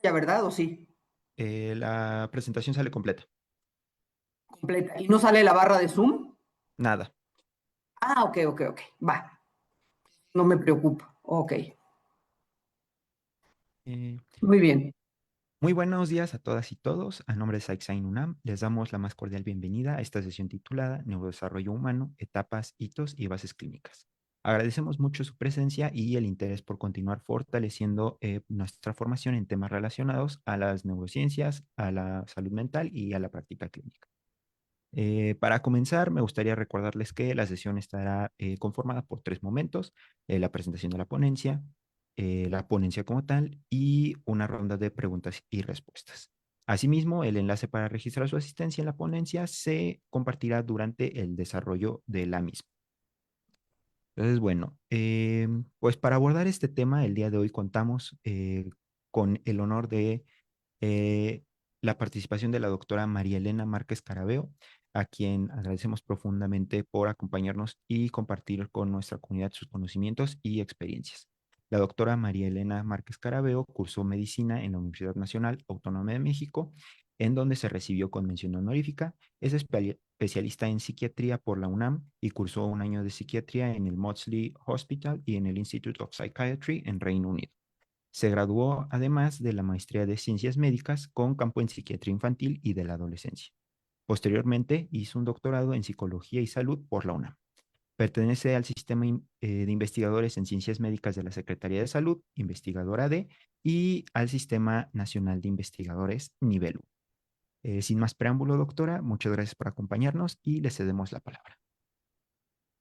pantalla, ¿verdad? ¿O sí? La presentación sale completa. Completa. ¿Y no sale la barra de Zoom? Nada. Ah, ok, ok, ok. Va. No me preocupa. Ok. Eh, Muy bien. Muy buenos días a todas y todos. A nombre de Saixain UNAM, les damos la más cordial bienvenida a esta sesión titulada Neurodesarrollo Humano, Etapas, Hitos y Bases Clínicas. Agradecemos mucho su presencia y el interés por continuar fortaleciendo nuestra formación en temas relacionados a las neurociencias, a la salud mental y a la práctica clínica. Para comenzar, me gustaría recordarles que la sesión estará conformada por tres momentos: la presentación de la ponencia como tal y una ronda de preguntas y respuestas. Asimismo, el enlace para registrar su asistencia en la ponencia se compartirá durante el desarrollo de la misma. Entonces, bueno, pues para abordar este tema, el día de hoy contamos con el honor de eh, la participación de la doctora María Elena Márquez Carabeo, a quien agradecemos profundamente por acompañarnos y compartir con nuestra comunidad sus conocimientos y experiencias. La doctora María Elena Márquez Carabeo cursó medicina en la Universidad Nacional Autónoma de México, en donde se recibió con mención honorífica. Es especialista en psiquiatría por la UNAM y cursó un año de psiquiatría en el Maudsley Hospital y en el Institute of Psychiatry en Reino Unido. Se graduó además de la maestría de Ciencias Médicas con campo en Psiquiatría Infantil y de la Adolescencia. Posteriormente hizo un doctorado en Psicología y Salud por la UNAM. Pertenece al sistema de investigadores en Ciencias Médicas de la Secretaría de Salud, investigadora D, y al Sistema Nacional de Investigadores Nivel 1. Sin más preámbulo, doctora, muchas gracias por acompañarnos y le cedemos la palabra.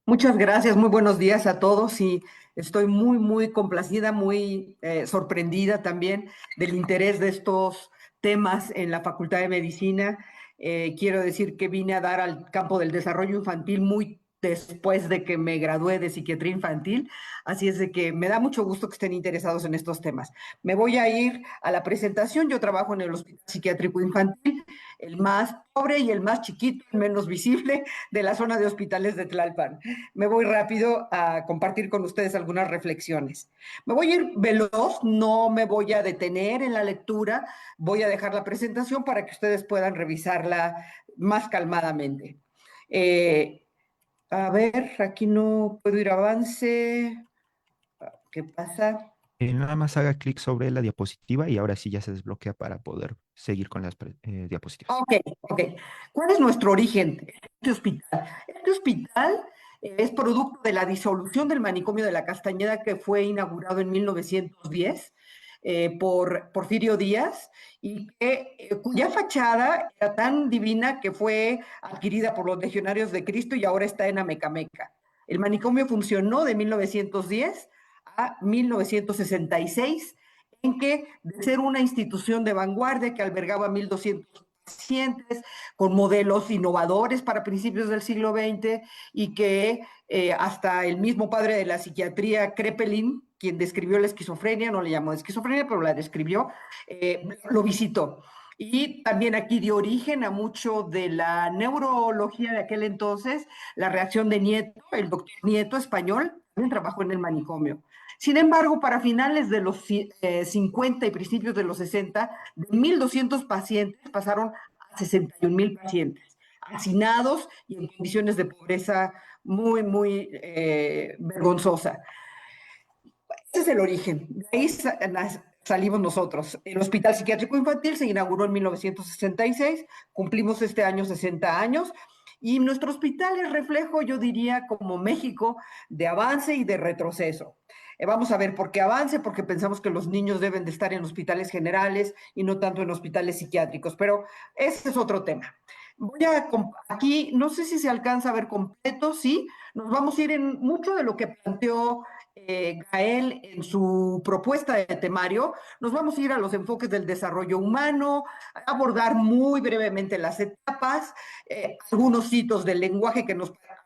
Muchas gracias, muy buenos días a todos y estoy muy, muy complacida, muy sorprendida también del interés de estos temas en la Facultad de Medicina. Quiero decir que vine a dar al campo del desarrollo infantil muy después de que me gradué de psiquiatría infantil, así es de que me da mucho gusto que estén interesados en estos temas. Me voy a ir a la presentación. Yo trabajo en el Hospital Psiquiátrico Infantil, el más pobre y el más chiquito, el menos visible de la zona de hospitales de Tlalpan. Me voy rápido a compartir con ustedes algunas reflexiones. Me voy a ir veloz, no me voy a detener en la lectura, voy a dejar la presentación para que ustedes puedan revisarla más calmadamente. A ver, aquí no puedo ir a avance. ¿Qué pasa? Nada más haga clic sobre la diapositiva y ahora sí ya se desbloquea para poder seguir con las diapositivas. Ok, ok. ¿Cuál es nuestro origen? Este hospital. Este hospital es producto de la disolución del manicomio de la Castañeda que fue inaugurado en 1910 por Porfirio Díaz y cuya fachada era tan divina que fue adquirida por los legionarios de Cristo y ahora está en Amecameca. El manicomio funcionó de 1910 a 1966, en que de ser una institución de vanguardia que albergaba 1.200 pacientes con modelos innovadores para principios del siglo XX y que hasta el mismo padre de la psiquiatría, Krepelin, quien describió la esquizofrenia, no le llamó esquizofrenia, pero la describió, lo visitó. Y también aquí dio origen a mucho de la neurología de aquel entonces, la reacción de Nieto, el doctor Nieto español, también trabajó en el manicomio. Sin embargo, para finales de los 50 y principios de los 60, de 1.200 pacientes pasaron a 61.000 pacientes, hacinados y en condiciones de pobreza muy, muy vergonzosa. Ese es el origen. De ahí salimos nosotros. El Hospital Psiquiátrico Infantil se inauguró en 1966, cumplimos este año 60 años, y nuestro hospital es reflejo, yo diría, como México, de avance y de retroceso. Vamos a ver por qué avance, porque pensamos que los niños deben de estar en hospitales generales y no tanto en hospitales psiquiátricos, pero ese es otro tema. Aquí, no sé si se alcanza a ver completo, sí, nos vamos a ir en mucho de lo que planteó Gael en su propuesta de temario. Nos vamos a ir a los enfoques del desarrollo humano, a abordar muy brevemente las etapas, algunos hitos del lenguaje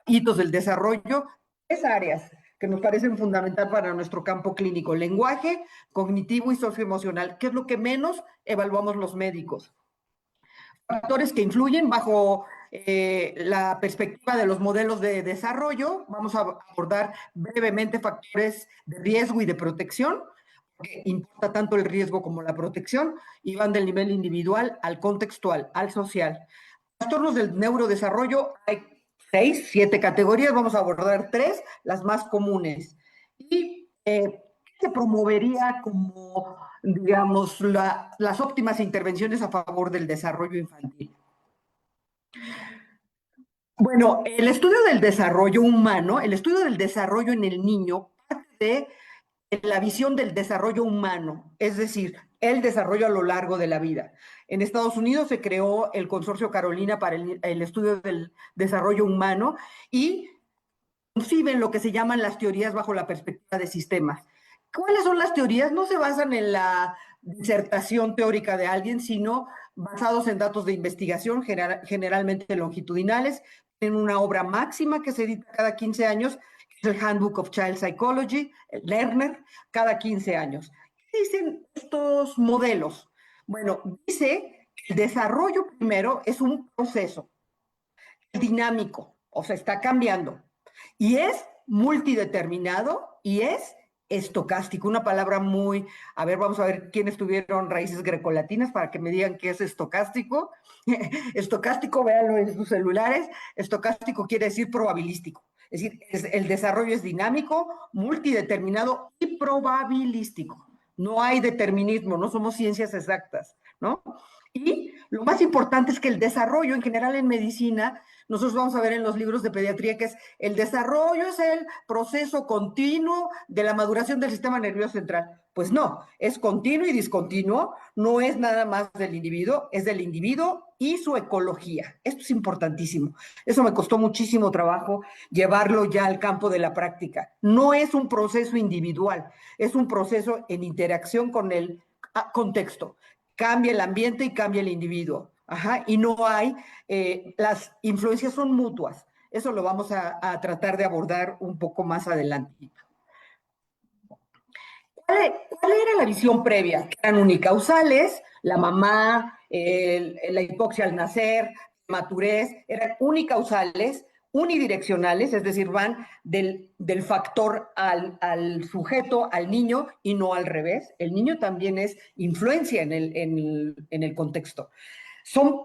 hitos del desarrollo, tres áreas que nos parecen fundamental para nuestro campo clínico: lenguaje, cognitivo y socioemocional, que es lo que menos evaluamos los médicos. Factores que influyen bajo la perspectiva de los modelos de desarrollo. Vamos a abordar brevemente factores de riesgo y de protección. porque importa tanto el riesgo como la protección, y van del nivel individual al contextual, al social. Trastornos del neurodesarrollo hay 6, 7 categorías, vamos a abordar 3, las más comunes. Y ¿qué se promovería como, digamos, las óptimas intervenciones a favor del desarrollo infantil? Bueno, el estudio del desarrollo humano, el estudio del desarrollo en el niño, parte de la visión del desarrollo humano, es decir, el desarrollo a lo largo de la vida. En Estados Unidos se creó el Consorcio Carolina para el estudio del desarrollo humano y conciben lo que se llaman las teorías bajo la perspectiva de sistemas. ¿Cuáles son las teorías? No se basan en la disertación teórica de alguien, sino basados en datos de investigación, generalmente longitudinales. En una obra máxima que se edita cada 15 años, que es el Handbook of Child Psychology, el Lerner, cada 15 años. ¿Qué dicen estos modelos? Bueno, dice que el desarrollo primero es un proceso dinámico, o sea, está cambiando. Y es multideterminado y es estocástico, una palabra muy, a ver, vamos a ver quiénes tuvieron raíces grecolatinas para que me digan qué es estocástico. Estocástico, véanlo en sus celulares, estocástico quiere decir probabilístico. Es decir, el desarrollo es dinámico, multideterminado y probabilístico. No hay determinismo, no somos ciencias exactas, ¿no? Y lo más importante es que el desarrollo en general en medicina, nosotros vamos a ver en los libros de pediatría que es el desarrollo es el proceso continuo de la maduración del sistema nervioso central. Pues no, es continuo y discontinuo, no es nada más del individuo, es del individuo y su ecología. Esto es importantísimo. Eso me costó muchísimo trabajo llevarlo ya al campo de la práctica. No es un proceso individual, es un proceso en interacción con el contexto. Cambia el ambiente y cambia el individuo. Ajá, y no hay, las influencias son mutuas. Eso lo vamos a tratar de abordar un poco más adelante. ¿Cuál era la visión previa? Que eran unicausales, la mamá, la hipoxia al nacer, maturez, eran unicausales, unidireccionales, es decir, van del factor al sujeto, al niño, y no al revés. El niño también es influencia en el contexto.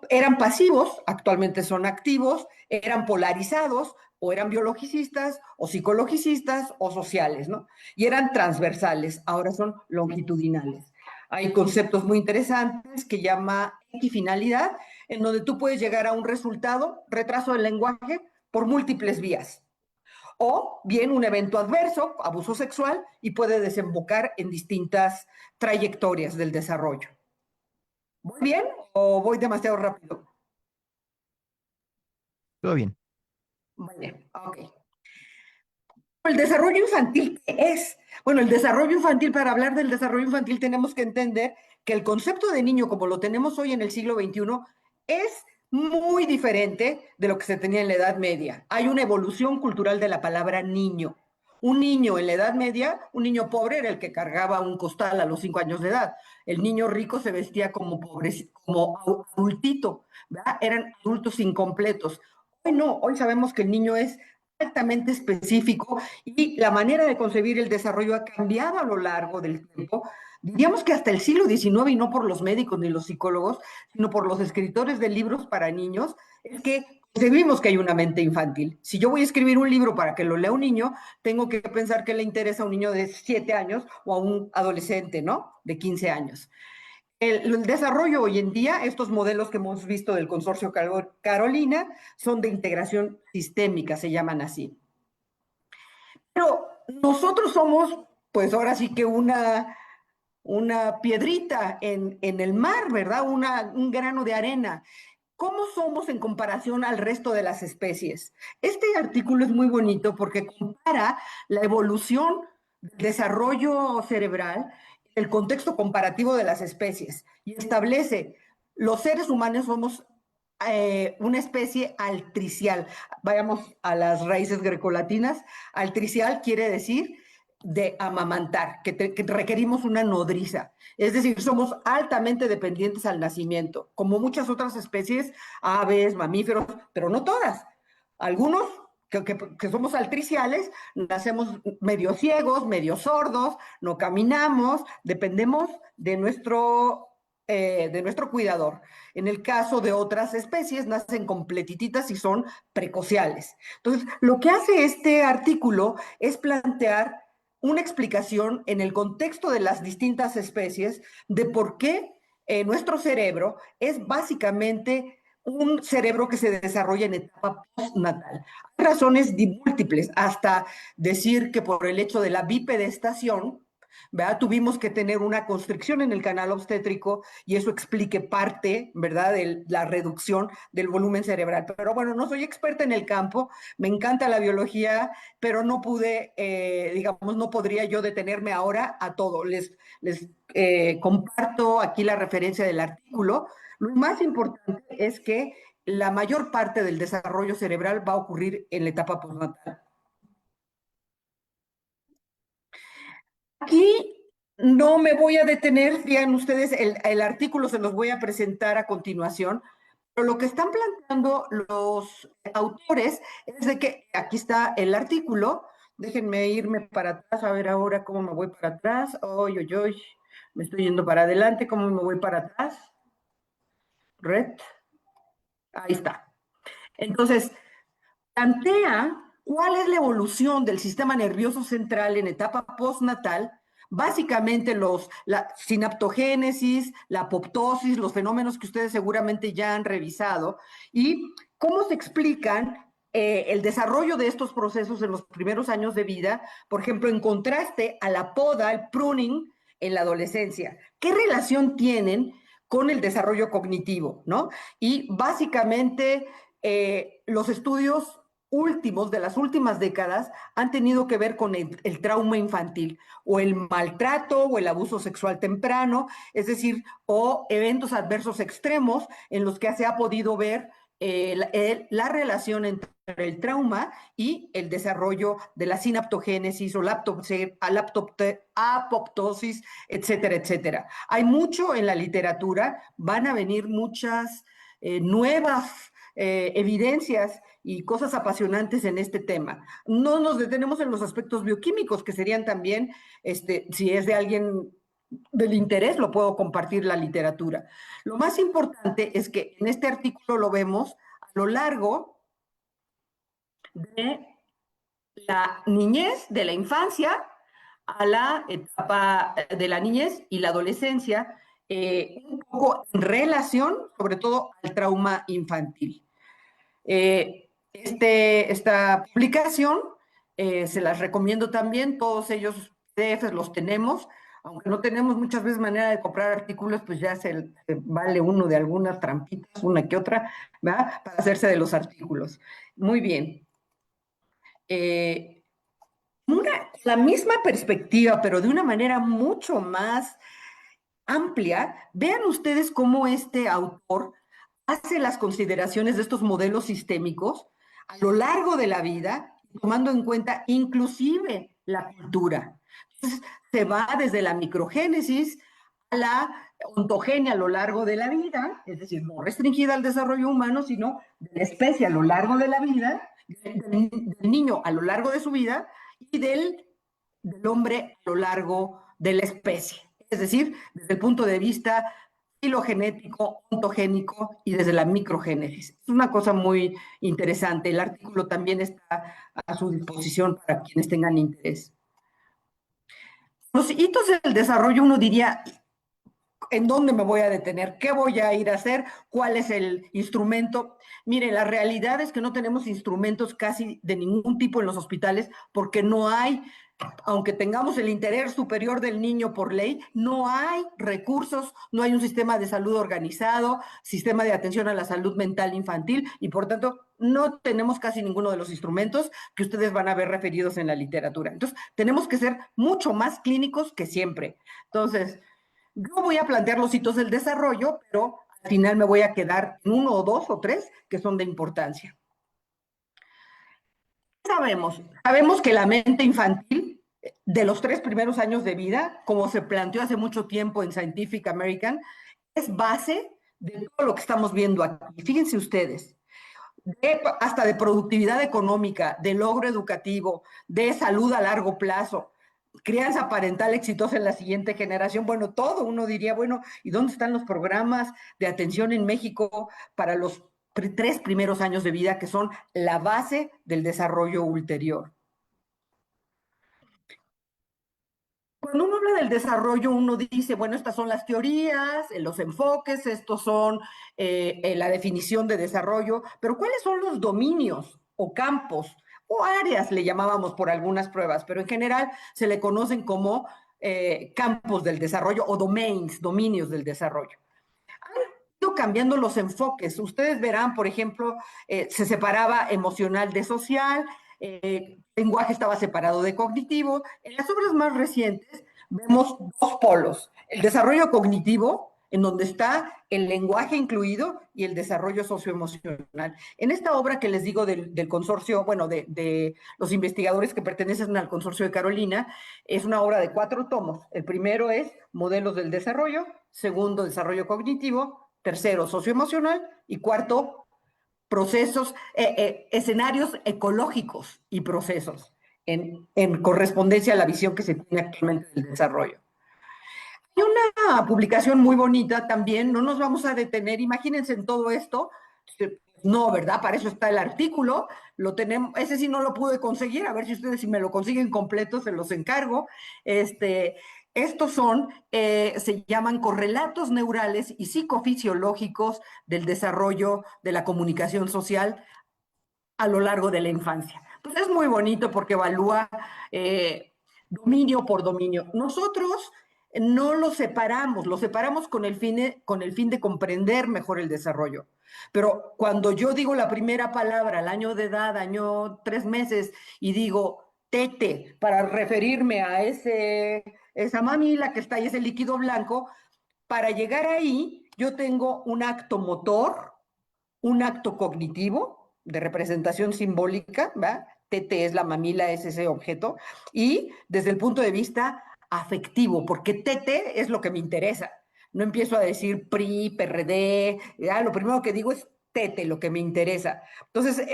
Eran pasivos, actualmente son activos, eran polarizados, o eran biologicistas, o psicologicistas, o sociales, ¿no? Y eran transversales, ahora son longitudinales. Hay conceptos muy interesantes que llama equifinalidad, en donde tú puedes llegar a un resultado, retraso del lenguaje, por múltiples vías. O bien un evento adverso, abuso sexual, y puede desembocar en distintas trayectorias del desarrollo. ¿Voy bien o voy demasiado rápido? Todo bien. Muy bien, ok. El desarrollo infantil, ¿qué es? Bueno, el desarrollo infantil, para hablar del desarrollo infantil tenemos que entender que el concepto de niño como lo tenemos hoy en el siglo XXI es muy diferente de lo que se tenía en la Edad Media. Hay una evolución cultural de la palabra niño. Un niño en la Edad Media, un niño pobre era el que cargaba un costal a los 5 años de edad. El niño rico se vestía como pobre, como adultito, ¿verdad? Eran adultos incompletos. Hoy no, hoy sabemos que el niño es altamente específico y la manera de concebir el desarrollo ha cambiado a lo largo del tiempo. Diríamos que hasta el siglo XIX, y no por los médicos ni los psicólogos, sino por los escritores de libros para niños, es que concebimos que hay una mente infantil. Si yo voy a escribir un libro para que lo lea un niño, tengo que pensar que le interesa a un niño de 7 años o a un adolescente, ¿no? De 15 años. El desarrollo hoy en día, estos modelos que hemos visto del consorcio Carolina, son de integración sistémica, se llaman así. Pero nosotros somos, pues ahora sí que una piedrita en el mar, ¿verdad? Un grano de arena. ¿Cómo somos en comparación al resto de las especies? Este artículo es muy bonito porque compara la evolución del desarrollo cerebral, el contexto comparativo de las especies y establece, los seres humanos somos una especie altricial. Vayamos a las raíces grecolatinas. Altricial quiere decir de amamantar, que requerimos una nodriza. Es decir, somos altamente dependientes al nacimiento, como muchas otras especies, aves, mamíferos, pero no todas. Algunos que somos altriciales, nacemos medio ciegos, medio sordos, no caminamos, dependemos de nuestro cuidador. En el caso de otras especies, nacen completititas y son precociales. Entonces, lo que hace este artículo es plantear una explicación en el contexto de las distintas especies de por qué nuestro cerebro es básicamente un cerebro que se desarrolla en etapa postnatal. Hay razones múltiples, hasta decir que por el hecho de la bipedestación, ¿verdad? Tuvimos que tener una constricción en el canal obstétrico y eso explique parte, ¿verdad?, de la reducción del volumen cerebral. Pero bueno, no soy experta en el campo, me encanta la biología, pero no pude, digamos, no podría yo detenerme ahora a todo. Les comparto aquí la referencia del artículo. Lo más importante es que la mayor parte del desarrollo cerebral va a ocurrir en la etapa postnatal. Aquí no me voy a detener, vean ustedes, el artículo se los voy a presentar a continuación, pero lo que están planteando los autores es de que aquí está el artículo, déjenme irme para atrás, a ver ahora cómo me voy para atrás, oy, oy, oy, me estoy yendo para adelante, cómo me voy para atrás, red, ahí está. Entonces, plantea cuál es la evolución del sistema nervioso central en etapa postnatal, básicamente la sinaptogénesis, la apoptosis, los fenómenos que ustedes seguramente ya han revisado, y cómo se explican el desarrollo de estos procesos en los primeros años de vida, por ejemplo, en contraste a la poda, el pruning en la adolescencia. ¿Qué relación tienen con el desarrollo cognitivo, ¿no? Y básicamente los estudios últimos, de las últimas décadas, han tenido que ver con el trauma infantil, o el maltrato, o el abuso sexual temprano, es decir, o eventos adversos extremos en los que se ha podido ver la relación entre el trauma y el desarrollo de la sinaptogénesis o apoptosis, etcétera, etcétera. Hay mucho en la literatura, van a venir muchas nuevas evidencias y cosas apasionantes en este tema. No nos detenemos en los aspectos bioquímicos, que serían también, si es de alguien del interés, lo puedo compartir la literatura. Lo más importante es que en este artículo lo vemos a lo largo de la niñez, de la infancia, a la etapa de la niñez y la adolescencia, un poco en relación, sobre todo, al trauma infantil. Esta publicación se las recomiendo también, todos ellos PDFs los tenemos, aunque no tenemos muchas veces manera de comprar artículos, pues ya se vale uno de algunas trampitas, una que otra, ¿verdad?, para hacerse de los artículos. Muy bien. La misma perspectiva, pero de una manera mucho más amplia, vean ustedes cómo este autor hace las consideraciones de estos modelos sistémicos a lo largo de la vida, tomando en cuenta inclusive la cultura. Entonces, se va desde la microgénesis a la ontogenia a lo largo de la vida, es decir, no restringida al desarrollo humano, sino de la especie a lo largo de la vida, del niño a lo largo de su vida y del hombre a lo largo de la especie. Es decir, desde el punto de vista filogenético, ontogénico y desde la microgénesis. Es una cosa muy interesante. El artículo también está a su disposición para quienes tengan interés. Los hitos del desarrollo, uno diría, ¿en dónde me voy a detener? ¿Qué voy a ir a hacer? ¿Cuál es el instrumento? Mire, la realidad es que no tenemos instrumentos casi de ningún tipo en los hospitales porque no hay, aunque tengamos el interés superior del niño por ley, no hay recursos, no hay un sistema de salud organizado, sistema de atención a la salud mental infantil y por tanto no tenemos casi ninguno de los instrumentos que ustedes van a ver referidos en la literatura. Entonces, tenemos que ser mucho más clínicos que siempre. Entonces, yo voy a plantear los hitos del desarrollo, pero al final me voy a quedar en uno o dos o tres que son de importancia. Sabemos que la mente infantil de los 3 primeros años de vida, como se planteó hace mucho tiempo en Scientific American, es base de todo lo que estamos viendo aquí. Fíjense ustedes, hasta de productividad económica, de logro educativo, de salud a largo plazo, crianza parental exitosa en la siguiente generación, bueno, todo uno diría, bueno, ¿y dónde están los programas de atención en México para los 3 primeros años de vida que son la base del desarrollo ulterior? Cuando uno habla del desarrollo, uno dice, bueno, estas son las teorías, los enfoques, estos son la definición de desarrollo, pero ¿cuáles son los dominios o campos o áreas, le llamábamos por algunas pruebas, pero en general se le conocen como campos del desarrollo o domains, dominios del desarrollo? Ido cambiando los enfoques. Ustedes verán, por ejemplo, se separaba emocional de social, lenguaje estaba separado de cognitivo. En las obras más recientes vemos dos polos, el desarrollo cognitivo, en donde está el lenguaje incluido, y el desarrollo socioemocional. En esta obra que les digo del consorcio, bueno, de los investigadores que pertenecen al consorcio de Carolina, es una obra de 4 tomos. El primero es Modelos del Desarrollo, segundo, Desarrollo Cognitivo, tercero, Socioemocional, y cuarto, escenarios ecológicos y procesos, en correspondencia a la visión que se tiene actualmente del desarrollo. Hay una publicación muy bonita también, no nos vamos a detener, imagínense en todo esto, no, ¿verdad? Para eso está el artículo, lo tenemos, ese sí no lo pude conseguir, a ver si ustedes si me lo consiguen completo, se los encargo. Estos se llaman correlatos neurales y psicofisiológicos del desarrollo de la comunicación social a lo largo de la infancia. Entonces es muy bonito porque evalúa dominio por dominio. Nosotros no lo separamos con el fin de comprender mejor el desarrollo. Pero cuando yo digo la primera palabra al año de edad, año 3 meses, y digo tete para referirme a esa mamila que está ahí, ese líquido blanco, para llegar ahí yo tengo un acto motor, un acto cognitivo de representación simbólica, ¿va? Tete es la mamila, es ese objeto, y desde el punto de vista afectivo, porque tete es lo que me interesa. No empiezo a decir PRI, PRD, ¿ya? Lo primero que digo es tete, lo que me interesa. Entonces,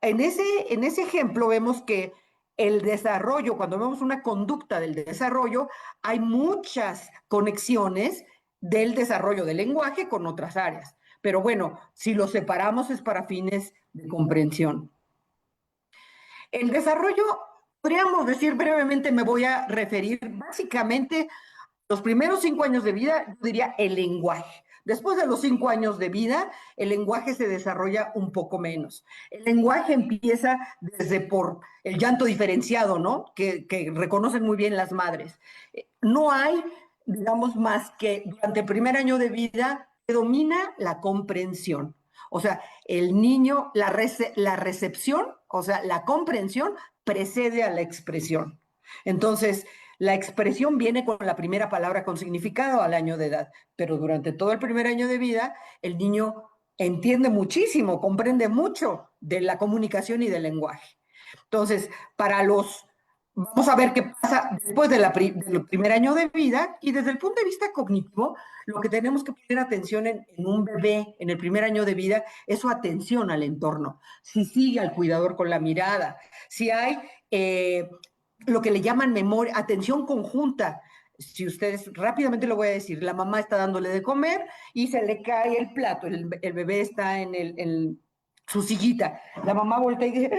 en ese ejemplo vemos que el desarrollo, cuando vemos una conducta del desarrollo, hay muchas conexiones del desarrollo del lenguaje con otras áreas. Pero bueno, si lo separamos es para fines de comprensión. El desarrollo, podríamos decir brevemente, me voy a referir básicamente los primeros 5 años de vida, yo diría el lenguaje. Después de los 5 años de vida, el lenguaje se desarrolla un poco menos. El lenguaje empieza desde por el llanto diferenciado, ¿no? Que reconocen muy bien las madres. No hay, digamos, más que durante el primer año de vida predomina la comprensión. O sea, el niño, la recepción, o sea, la comprensión precede a la expresión. Entonces, la expresión viene con la primera palabra con significado al año de edad, pero durante todo el primer año de vida, el niño entiende muchísimo, comprende mucho de la comunicación y del lenguaje. Entonces, vamos a ver qué pasa después del primer año de vida, y desde el punto de vista cognitivo, lo que tenemos que poner atención en un bebé en el primer año de vida es su atención al entorno, si sigue al cuidador con la mirada, si hay lo que le llaman memoria, atención conjunta. Si ustedes, rápidamente lo voy a decir, la mamá está dándole de comer y se le cae el plato, el bebé está en su sillita, la mamá voltea y dice,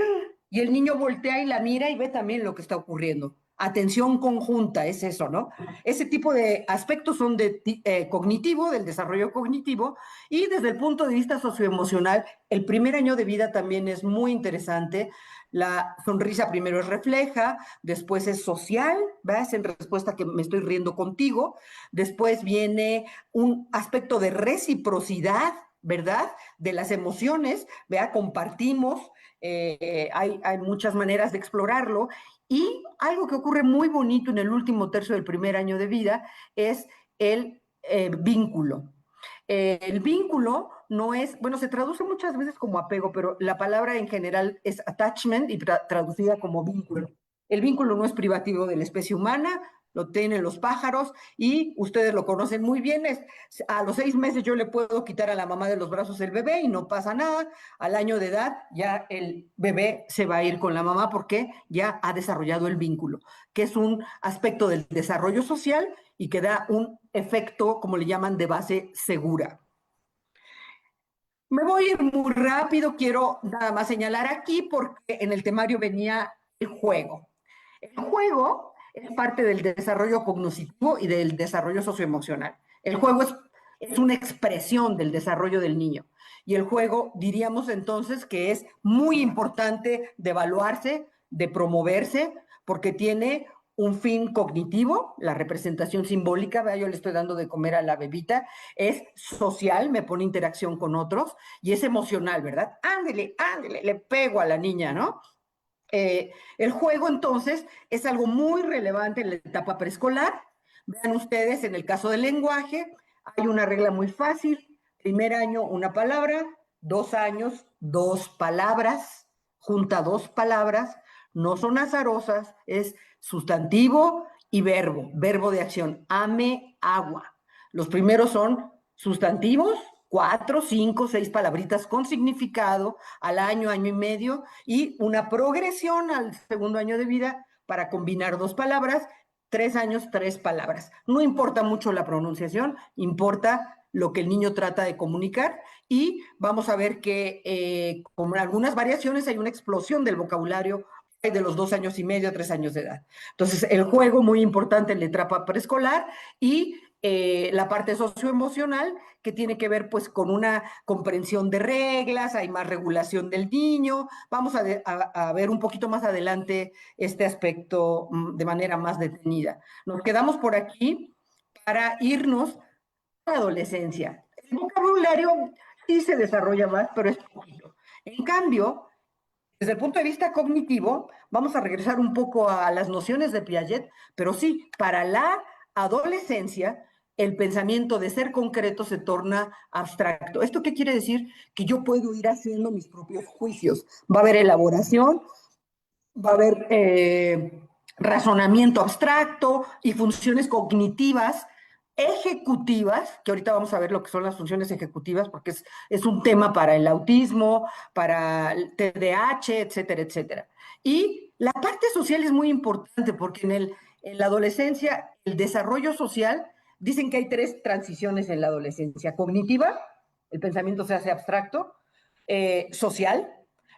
y el niño voltea y la mira y ve también lo que está ocurriendo. Atención conjunta, es eso, ¿no? Ese tipo de aspectos son cognitivo, del desarrollo cognitivo, y desde el punto de vista socioemocional, el primer año de vida también es muy interesante. La sonrisa primero es refleja, después es social, ¿ves? En respuesta a que me estoy riendo contigo, después viene un aspecto de reciprocidad, ¿verdad? De las emociones, ¿vea? Compartimos, hay muchas maneras de explorarlo, y algo que ocurre muy bonito en el último tercio del primer año de vida es el vínculo. El vínculo no es, bueno, se traduce muchas veces como apego, pero la palabra en general es attachment y traducida como vínculo. El vínculo no es privativo de la especie humana, lo tienen los pájaros y ustedes lo conocen muy bien. A los 6 meses yo le puedo quitar a la mamá de los brazos el bebé y no pasa nada. Al año de edad ya el bebé se va a ir con la mamá porque ya ha desarrollado el vínculo, que es un aspecto del desarrollo social y que da un efecto, como le llaman, de base segura. Me voy a ir muy rápido, quiero nada más señalar aquí porque en el temario venía el juego. El juego es parte del desarrollo cognitivo y del desarrollo socioemocional. El juego es una expresión del desarrollo del niño. Y el juego, diríamos entonces, que es muy importante de evaluarse, de promoverse, porque tiene un fin cognitivo, la representación simbólica, ¿verdad? Yo le estoy dando de comer a la bebita, es social, me pone interacción con otros, y es emocional, ¿verdad? Ándele, ándele, le pego a la niña, ¿no? El juego entonces es algo muy relevante en la etapa preescolar. Vean ustedes, en el caso del lenguaje, hay una regla muy fácil. Primer año, una palabra. 2 años, 2 palabras. Junta 2 palabras. No son azarosas, es sustantivo y verbo, verbo de acción. Ame agua. Los primeros son sustantivos, 4, 5, 6 palabritas con significado al año, año y medio, y una progresión al segundo año de vida para combinar 2 palabras, 3 años, 3 palabras. No importa mucho la pronunciación, importa lo que el niño trata de comunicar y vamos a ver que con algunas variaciones hay una explosión del vocabulario de los 2 años y medio a 3 años de edad. Entonces, el juego muy importante en la etapa preescolar y la parte socioemocional que tiene que ver pues con una comprensión de reglas, hay más regulación del niño. Vamos a ver un poquito más adelante este aspecto de manera más detenida. Nos quedamos por aquí para irnos a la adolescencia. El vocabulario sí se desarrolla más, pero es poquito. En cambio, desde el punto de vista cognitivo, vamos a regresar un poco a las nociones de Piaget, pero sí, para la adolescencia, el pensamiento de ser concreto se torna abstracto. ¿Esto qué quiere decir? Que yo puedo ir haciendo mis propios juicios. Va a haber elaboración, va a haber razonamiento abstracto y funciones cognitivas ejecutivas, que ahorita vamos a ver lo que son las funciones ejecutivas, porque es un tema para el autismo, para el TDAH, etcétera, etcétera. Y la parte social es muy importante porque en la adolescencia, el desarrollo social, dicen que hay 3 transiciones en la adolescencia: cognitiva, el pensamiento se hace abstracto; social,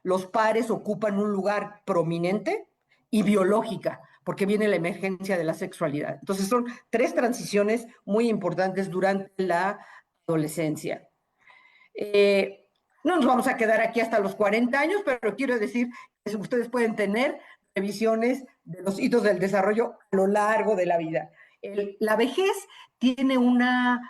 los pares ocupan un lugar prominente; y biológica, porque viene la emergencia de la sexualidad. Entonces son 3 transiciones muy importantes durante la adolescencia. No nos vamos a quedar aquí hasta los 40 años, pero quiero decir que ustedes pueden tener revisiones de los hitos del desarrollo a lo largo de la vida. La vejez tiene una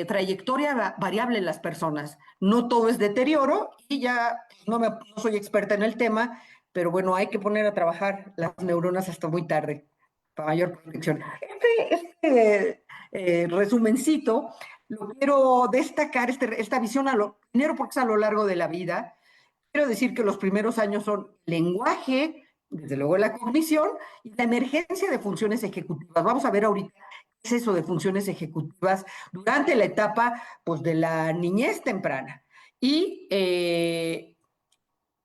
trayectoria variable en las personas. No todo es deterioro y ya no soy experta en el tema, pero bueno, hay que poner a trabajar las neuronas hasta muy tarde para mayor protección. Resumencito lo quiero destacar, esta visión, primero porque es a lo largo de la vida. Quiero decir que los primeros años son lenguaje, desde luego la cognición y la emergencia de funciones ejecutivas. Vamos a ver ahorita qué es eso de funciones ejecutivas durante la etapa pues, de la niñez temprana. Y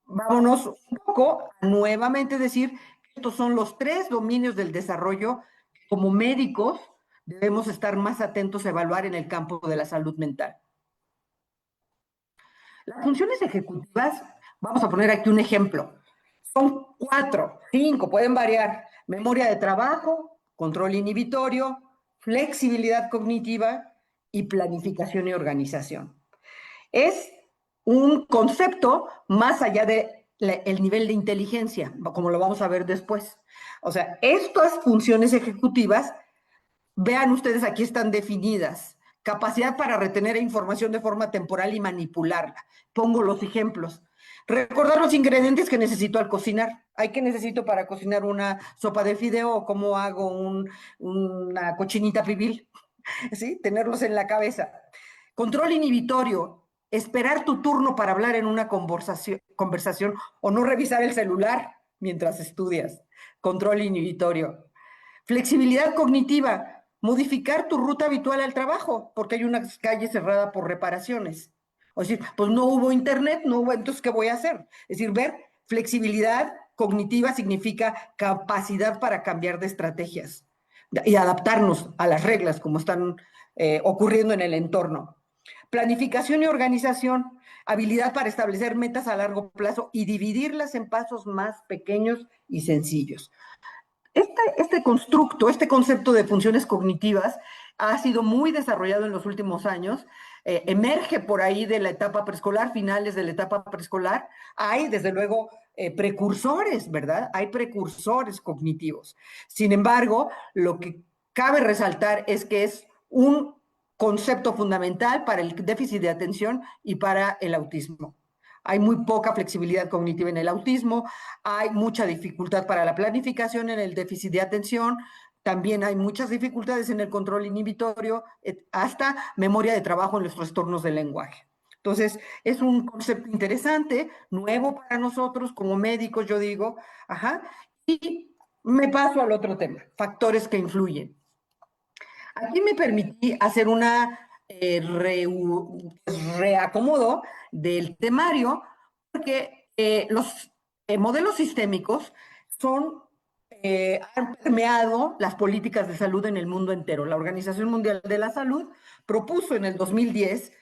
vámonos un poco a nuevamente decir que estos son los 3 dominios del desarrollo que como médicos debemos estar más atentos a evaluar en el campo de la salud mental. Las funciones ejecutivas, vamos a poner aquí un ejemplo, son 4, 5, pueden variar: memoria de trabajo, control inhibitorio, flexibilidad cognitiva y planificación y organización. Es un concepto más allá del nivel de inteligencia, como lo vamos a ver después. O sea, estas funciones ejecutivas, vean ustedes, aquí están definidas: capacidad para retener información de forma temporal y manipularla. Pongo los ejemplos. Recordar los ingredientes que necesito al cocinar. ¿Qué necesito para cocinar una sopa de fideo o cómo hago una cochinita pibil? ¿Sí? Tenerlos en la cabeza. Control inhibitorio: esperar tu turno para hablar en una conversación o no revisar el celular mientras estudias. Control inhibitorio. Flexibilidad cognitiva, modificar tu ruta habitual al trabajo, porque hay una calle cerrada por reparaciones. O decir, pues no hubo internet, no hubo, entonces, ¿qué voy a hacer? Es decir, ver flexibilidad cognitiva significa capacidad para cambiar de estrategias y adaptarnos a las reglas como están ocurriendo en el entorno. Planificación y organización, habilidad para establecer metas a largo plazo y dividirlas en pasos más pequeños y sencillos. Este constructo, este concepto de funciones cognitivas ha sido muy desarrollado en los últimos años, emerge por ahí de la etapa preescolar, finales de la etapa preescolar. Hay, desde luego, precursores, ¿verdad? Hay precursores cognitivos. Sin embargo, lo que cabe resaltar es que es un concepto fundamental para el déficit de atención y para el autismo. Hay muy poca flexibilidad cognitiva en el autismo, hay mucha dificultad para la planificación en el déficit de atención, también hay muchas dificultades en el control inhibitorio, hasta memoria de trabajo en los trastornos del lenguaje. Entonces, es un concepto interesante, nuevo para nosotros como médicos, yo digo, ajá, y me paso al otro tema, factores que influyen. Aquí me permití hacer una reacomodo del temario porque los modelos sistémicos han permeado las políticas de salud en el mundo entero. La Organización Mundial de la Salud propuso en el 2010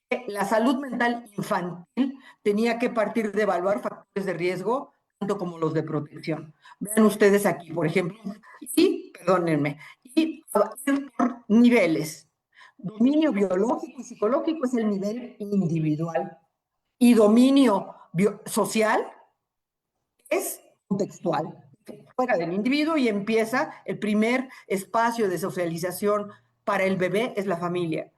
que la salud mental infantil tenía que partir de evaluar factores de riesgo, tanto como los de protección. Vean ustedes aquí, por ejemplo, y, perdónenme, y ir por niveles. Dominio biológico y psicológico es el nivel individual y dominio social es contextual, fuera del individuo, y empieza el primer espacio de socialización para el bebé es la familia,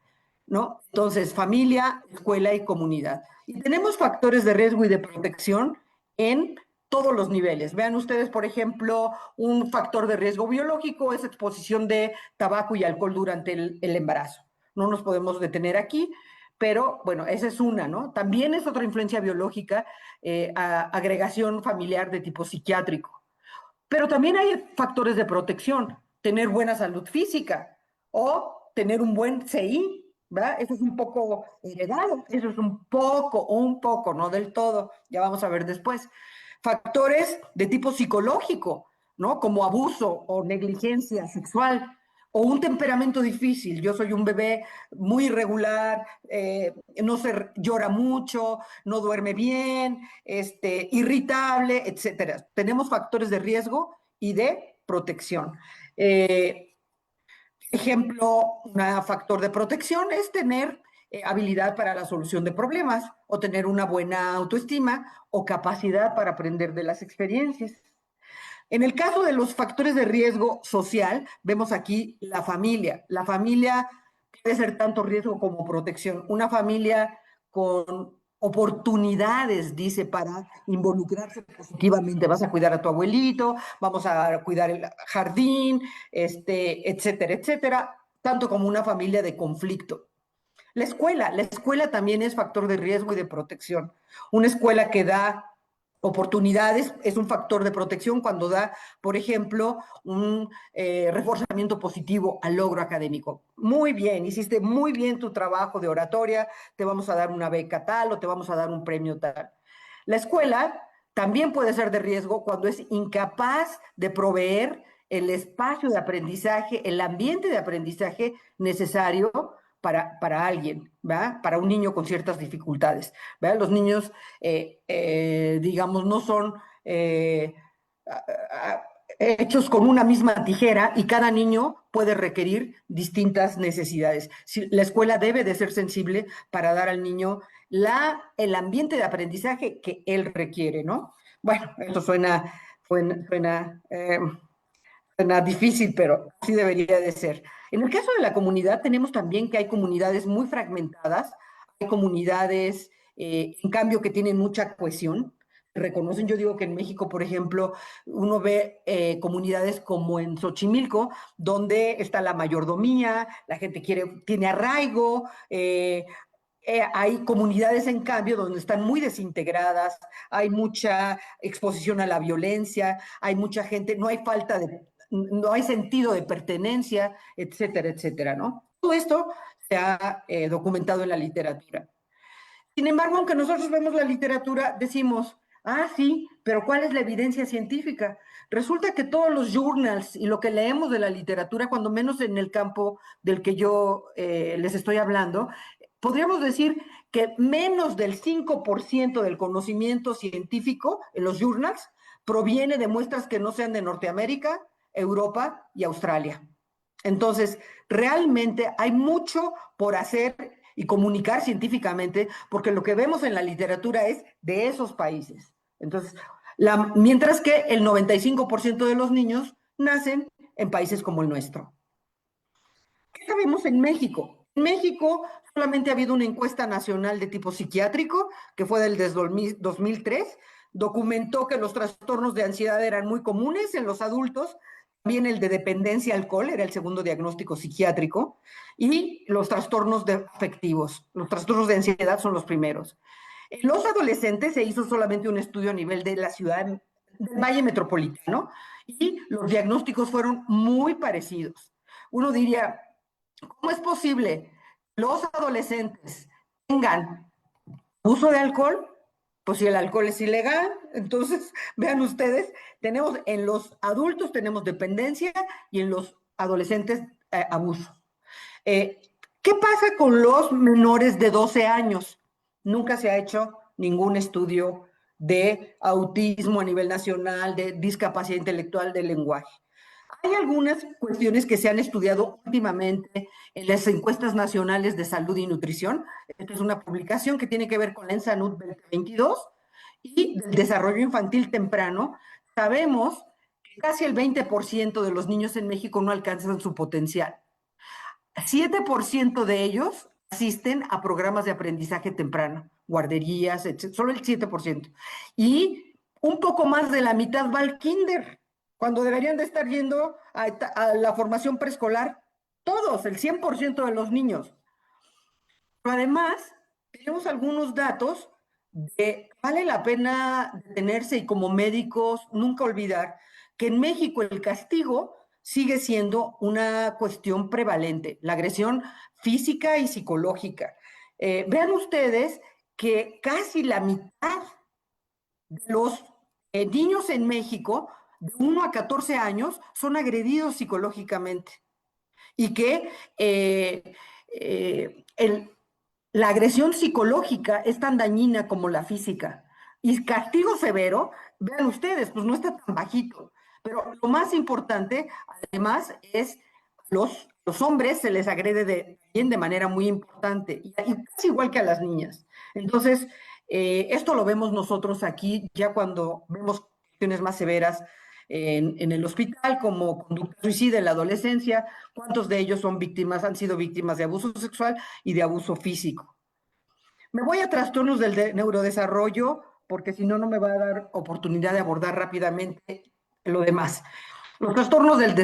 ¿no? Entonces, familia, escuela y comunidad. Y tenemos factores de riesgo y de protección en todos los niveles. Vean ustedes, por ejemplo, un factor de riesgo biológico es exposición de tabaco y alcohol durante el embarazo. No nos podemos detener aquí, pero bueno, esa es una, ¿no? También es otra influencia biológica, agregación familiar de tipo psiquiátrico. Pero también hay factores de protección, tener buena salud física o tener un buen CI, ¿verdad? Eso es un poco heredado, eso es un poco, no del todo, ya vamos a ver después. Factores de tipo psicológico, ¿no? Como abuso o negligencia sexual o un temperamento difícil. Yo soy un bebé muy irregular, no se llora mucho, no duerme bien, irritable, etcétera. Tenemos factores de riesgo y de protección. Ejemplo, un factor de protección es tener habilidad para la solución de problemas o tener una buena autoestima o capacidad para aprender de las experiencias. En el caso de los factores de riesgo social, vemos aquí la familia. La familia puede ser tanto riesgo como protección. Una familia con oportunidades, dice, para involucrarse positivamente. Vas a cuidar a tu abuelito, vamos a cuidar el jardín, etcétera, etcétera, tanto como una familia de conflicto. La escuela también es factor de riesgo y de protección. Una escuela que da oportunidades es un factor de protección cuando da, por ejemplo, un reforzamiento positivo al logro académico. Muy bien, hiciste muy bien tu trabajo de oratoria, te vamos a dar una beca tal o te vamos a dar un premio tal. La escuela también puede ser de riesgo cuando es incapaz de proveer el espacio de aprendizaje, el ambiente de aprendizaje necesario para alguien, ¿verdad? Para un niño con ciertas dificultades, ¿verdad? Los niños, digamos, no son hechos con una misma tijera y cada niño puede requerir distintas necesidades. La escuela debe de ser sensible para dar al niño el ambiente de aprendizaje que él requiere, ¿no? Bueno, esto suena difícil, pero así debería de ser. En el caso de la comunidad, tenemos también que hay comunidades muy fragmentadas, hay comunidades, en cambio, que tienen mucha cohesión, reconocen. Yo digo que en México, por ejemplo, uno ve comunidades como en Xochimilco, donde está la mayordomía, la gente tiene arraigo, hay comunidades, en cambio, donde están muy desintegradas, hay mucha exposición a la violencia, hay mucha gente, no hay falta no hay sentido de pertenencia, etcétera, etcétera, ¿no? Todo esto se ha documentado en la literatura. Sin embargo, aunque nosotros vemos la literatura, decimos, ah, sí, pero ¿cuál es la evidencia científica? Resulta que todos los journals y lo que leemos de la literatura, cuando menos en el campo del que yo les estoy hablando, podríamos decir que menos del 5% del conocimiento científico en los journals proviene de muestras que no sean de Norteamérica, Europa y Australia. Entonces, realmente hay mucho por hacer y comunicar científicamente, porque lo que vemos en la literatura es de esos países. Entonces, mientras que el 95% de los niños nacen en países como el nuestro. ¿Qué sabemos en México? En México solamente ha habido una encuesta nacional de tipo psiquiátrico, que fue del 2003, documentó que los trastornos de ansiedad eran muy comunes en los adultos, también el de dependencia al alcohol era el segundo diagnóstico psiquiátrico, y los trastornos afectivos, los trastornos de ansiedad son los primeros. En los adolescentes se hizo solamente un estudio a nivel de la ciudad del Valle Metropolitano y los diagnósticos fueron muy parecidos. Uno diría, ¿cómo es posible que los adolescentes tengan uso de alcohol? Pues si el alcohol es ilegal, entonces vean ustedes, tenemos en los adultos tenemos dependencia y en los adolescentes abuso. ¿Qué pasa con los menores de 12 años? Nunca se ha hecho ningún estudio de autismo a nivel nacional, de discapacidad intelectual del lenguaje. Hay algunas cuestiones que se han estudiado últimamente en las encuestas nacionales de salud y nutrición. Esta es una publicación que tiene que ver con la ENSANUD 2022 y del desarrollo infantil temprano. Sabemos que casi el 20% de los niños en México no alcanzan su potencial. 7% de ellos asisten a programas de aprendizaje temprano, guarderías, etc. Solo el 7%. Y un poco más de la mitad va al kinder, cuando deberían de estar yendo a la formación preescolar. Todos, el 100% de los niños. Pero además, tenemos algunos datos de vale la pena detenerse y como médicos nunca olvidar que en México el castigo sigue siendo una cuestión prevalente, la agresión física y psicológica. Vean ustedes que casi la mitad de los niños en México de 1 a 14 años son agredidos psicológicamente y que la agresión psicológica es tan dañina como la física. Y castigo severo, vean ustedes, pues no está tan bajito. Pero lo más importante, además, es los hombres se les agrede de manera muy importante, y casi igual que a las niñas. Entonces, esto lo vemos nosotros aquí, ya cuando vemos cuestiones más severas en el hospital, como conducta suicida en la adolescencia, cuántos de ellos son víctimas, han sido víctimas de abuso sexual y de abuso físico. Me voy a trastornos del neurodesarrollo, porque si no, no me va a dar oportunidad de abordar rápidamente lo demás. Los trastornos del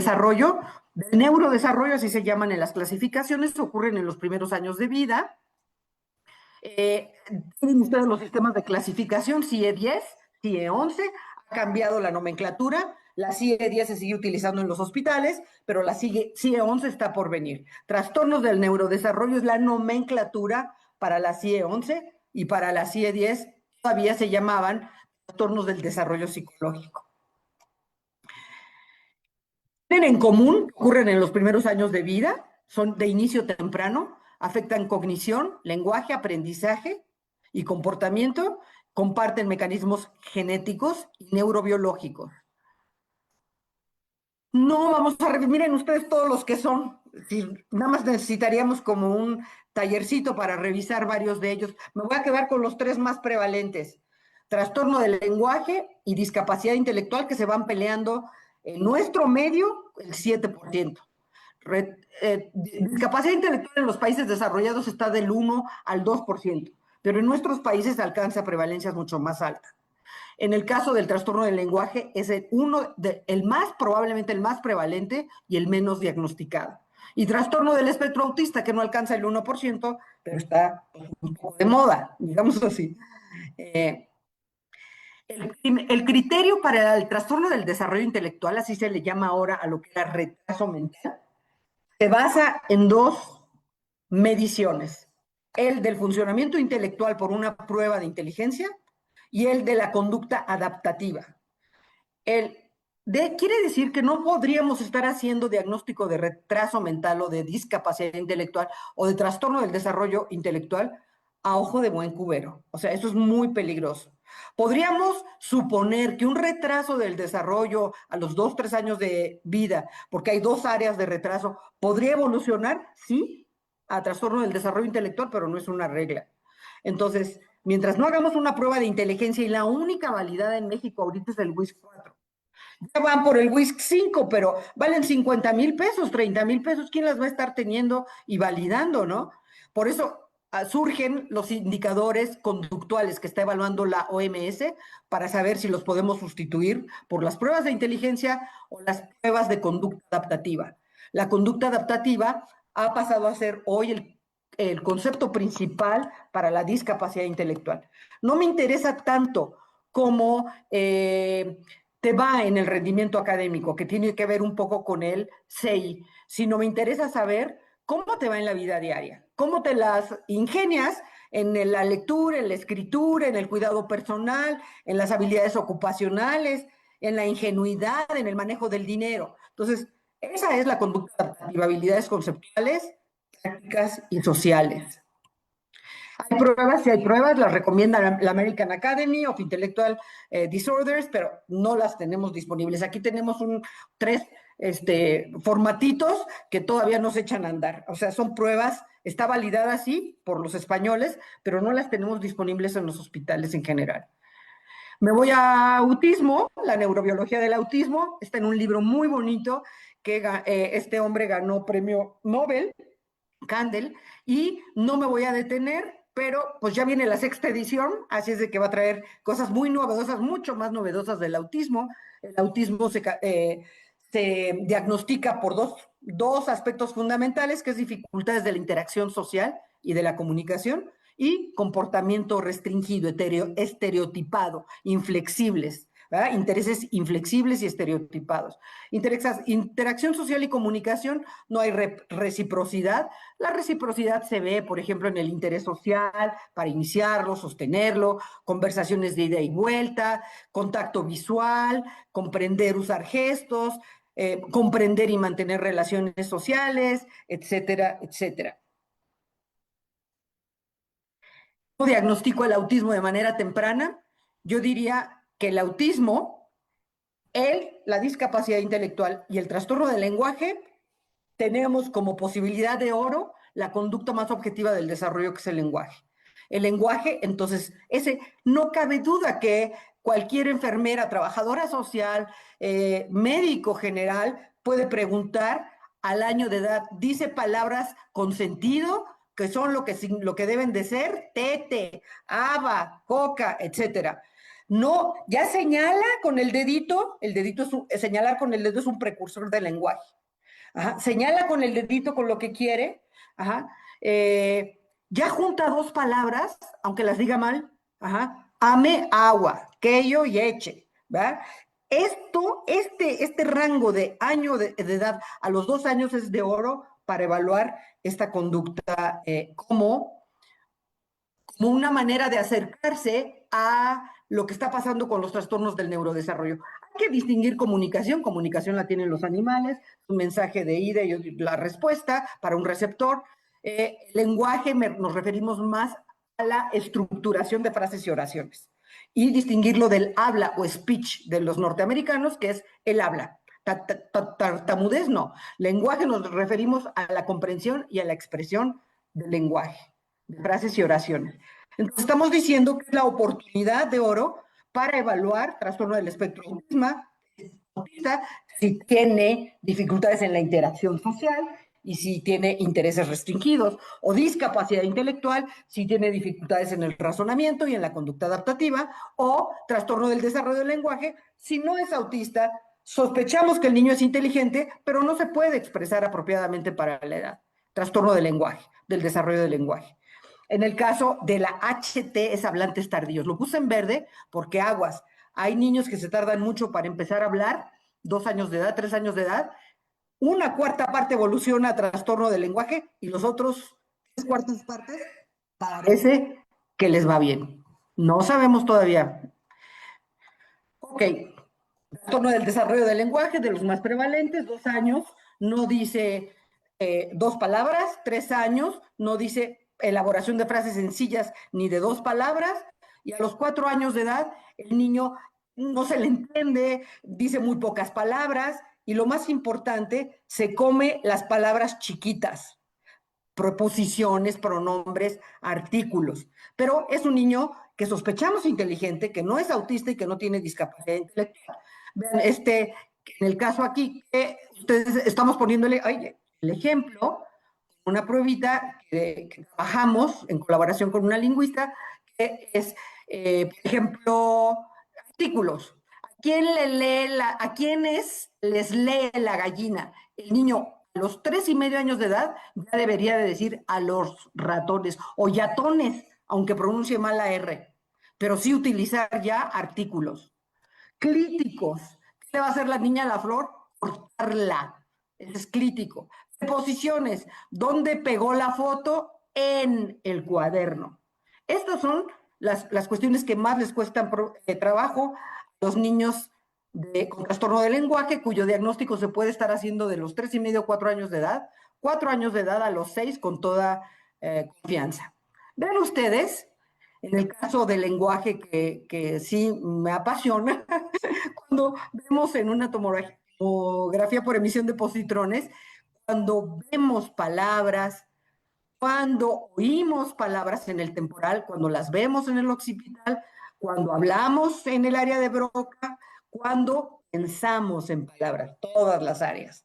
neurodesarrollo, así se llaman en las clasificaciones, ocurren en los primeros años de vida. Tienen ustedes los sistemas de clasificación, CIE-10, CIE-11, ha cambiado la nomenclatura, la CIE-10 se sigue utilizando en los hospitales, pero la CIE-11 está por venir. Trastornos del neurodesarrollo es la nomenclatura para la CIE-11 y para la CIE-10 todavía se llamaban trastornos del desarrollo psicológico. Tienen en común, ocurren en los primeros años de vida, son de inicio temprano, afectan cognición, lenguaje, aprendizaje y comportamiento, comparten mecanismos genéticos y neurobiológicos. No vamos a miren ustedes todos los que son, nada más necesitaríamos como un tallercito para revisar varios de ellos. Me voy a quedar con los 3 más prevalentes: trastorno del lenguaje y discapacidad intelectual, que se van peleando en nuestro medio el 7%. Discapacidad intelectual en los países desarrollados está del 1 al 2%, pero en nuestros países alcanza prevalencias mucho más altas. En el caso del trastorno del lenguaje es probablemente el más prevalente y el menos diagnosticado. Y trastorno del espectro autista, que no alcanza el 1%, pero está un poco de moda, digamos así. El criterio para el trastorno del desarrollo intelectual, así se le llama ahora a lo que era retraso mental, se basa en dos mediciones. El del funcionamiento intelectual por una prueba de inteligencia y el de la conducta adaptativa. Quiere decir que no podríamos estar haciendo diagnóstico de retraso mental o de discapacidad intelectual o de trastorno del desarrollo intelectual a ojo de buen cubero. O sea, eso es muy peligroso. Podríamos suponer que un retraso del desarrollo a los 2, 3 años de vida, porque hay dos áreas de retraso, podría evolucionar, sí, a trastorno del desarrollo intelectual, pero no es una regla. Entonces, mientras no hagamos una prueba de inteligencia, y la única validada en México ahorita es el WISC 4, ya van por el WISC 5, pero valen 50,000 pesos, 30,000 pesos. ¿Quién las va a estar teniendo y validando, no? Por eso surgen los indicadores conductuales que está evaluando la OMS para saber si los podemos sustituir por las pruebas de inteligencia o las pruebas de conducta adaptativa. La conducta adaptativa ha pasado a ser hoy el concepto principal para la discapacidad intelectual. No me interesa tanto como te va en el rendimiento académico, que tiene que ver un poco con el CI, sino me interesa saber cómo te va en la vida diaria, cómo te las ingenias en la lectura, en la escritura, en el cuidado personal, en las habilidades ocupacionales, en la ingenuidad, en el manejo del dinero. Entonces, esa es la conducta adaptativa, habilidades conceptuales, prácticas y sociales. Hay pruebas, sí hay pruebas, las recomienda la American Academy of Intellectual Disorders, pero no las tenemos disponibles. Aquí tenemos tres formatitos que todavía no se echan a andar. O sea, son pruebas, está validada sí por los españoles, pero no las tenemos disponibles en los hospitales en general. Me voy a autismo, la neurobiología del autismo, está en un libro muy bonito que este hombre ganó premio Nobel, Candel, y no me voy a detener, pero pues ya viene la sexta edición, así es de que va a traer cosas muy novedosas, mucho más novedosas del autismo. El autismo se diagnostica por dos aspectos fundamentales, que es dificultades de la interacción social y de la comunicación, y comportamiento restringido, estereotipado, inflexibles. ¿verdad? Intereses inflexibles y estereotipados. Interacción social y comunicación, no hay reciprocidad. La reciprocidad se ve, por ejemplo, en el interés social, para iniciarlo, sostenerlo, conversaciones de ida y vuelta, contacto visual, comprender, usar gestos, comprender y mantener relaciones sociales, etcétera, etcétera. ¿Cómo diagnostico el autismo de manera temprana? Yo diría que el autismo, la discapacidad intelectual y el trastorno del lenguaje, tenemos como posibilidad de oro la conducta más objetiva del desarrollo, que es el lenguaje. El lenguaje, entonces, no cabe duda que cualquier enfermera, trabajadora social, médico general, puede preguntar al año de edad, dice palabras con sentido, que son lo que deben de ser, tete, haba, coca, etcétera. No, ya señala con el dedito, señalar con el dedo es un precursor del lenguaje. Ajá, señala con el dedito con lo que quiere, ajá, ya junta dos palabras, aunque las diga mal, ajá, ame, agua, quello y eche, ¿verdad? Este rango de año de edad a los 2 años es de oro para evaluar esta conducta como una manera de acercarse a lo que está pasando con los trastornos del neurodesarrollo. Hay que distinguir comunicación la tienen los animales, un mensaje de ida y la respuesta para un receptor. Lenguaje, nos referimos más a la estructuración de frases y oraciones. Y distinguirlo del habla o speech de los norteamericanos, que es el habla. Tartamudez no. Lenguaje nos referimos a la comprensión y a la expresión del lenguaje, de frases y oraciones. Entonces, estamos diciendo que es la oportunidad de oro para evaluar trastorno del espectro autista, si tiene dificultades en la interacción social y si tiene intereses restringidos, o discapacidad intelectual, si tiene dificultades en el razonamiento y en la conducta adaptativa, o trastorno del desarrollo del lenguaje, si no es autista. Sospechamos que el niño es inteligente, pero no se puede expresar apropiadamente para la edad. Trastorno del lenguaje, del desarrollo del lenguaje. En el caso de la HT es hablantes tardíos. Lo puse en verde porque aguas. Hay niños que se tardan mucho para empezar a hablar, 2 años de edad, 3 años de edad. Una cuarta parte evoluciona a trastorno del lenguaje y los otros 3/4 partes parece que les va bien. No sabemos todavía. Ok, trastorno del desarrollo del lenguaje, de los más prevalentes, 2 años, no dice 2 palabras, 3 años, no dice elaboración de frases sencillas ni de 2 palabras, y a los 4 años de edad el niño no se le entiende, dice muy pocas palabras, y lo más importante, se come las palabras chiquitas, proposiciones, pronombres, artículos. Pero es un niño que sospechamos inteligente, que no es autista y que no tiene discapacidad intelectual. Vean, en el caso aquí, que ustedes estamos poniéndole el ejemplo, una pruebita que trabajamos en colaboración con una lingüista, que es, por ejemplo, artículos. ¿A quiénes les lee la gallina? El niño a los 3 y medio años de edad ya debería de decir a los ratones o yatones, aunque pronuncie mal la R, pero sí utilizar ya artículos. Clíticos. ¿Qué le va a hacer la niña a la flor? Cortarla. Ese es clítico. Posiciones. ¿Dónde pegó la foto? En el cuaderno. Estas son las cuestiones que más les cuestan trabajo a los niños con trastorno del lenguaje, cuyo diagnóstico se puede estar haciendo de los 3 y medio, 4 años de edad, 4 años de edad a los 6 con toda confianza. Vean ustedes, en el caso del lenguaje que sí me apasiona, cuando vemos en una tomografía por emisión de positrones, cuando vemos palabras, cuando oímos palabras en el temporal, cuando las vemos en el occipital, cuando hablamos en el área de Broca, cuando pensamos en palabras, todas las áreas.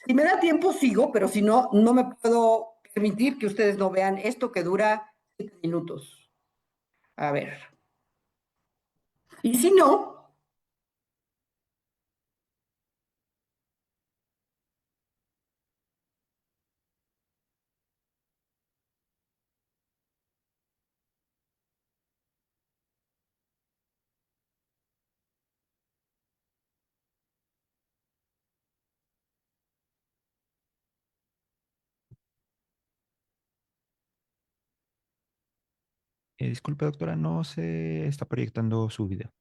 Si me da tiempo, sigo, pero si no, no me puedo permitir que ustedes no vean esto que dura 7 minutos. A ver. Y si no, Disculpe, doctora, no se está proyectando su video.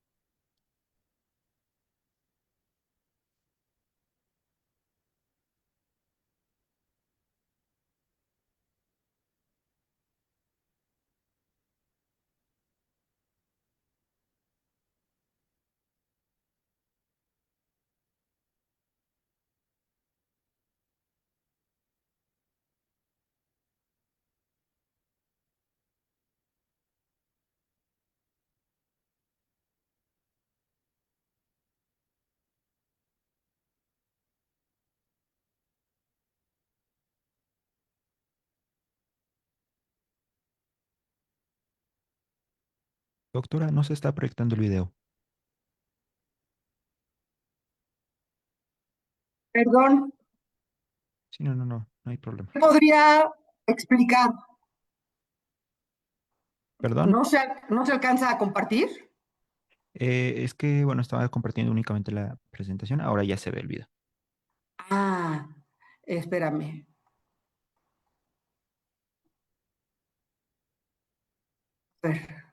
Doctora, no se está proyectando el video. perdón, Sí, no, no, no, no hay problema. podría explicar. ¿Perdón? ¿No se alcanza a compartir? Es que, bueno, estaba compartiendo únicamente la presentación, ahora ya se ve el video. Ah, espérame. A ver.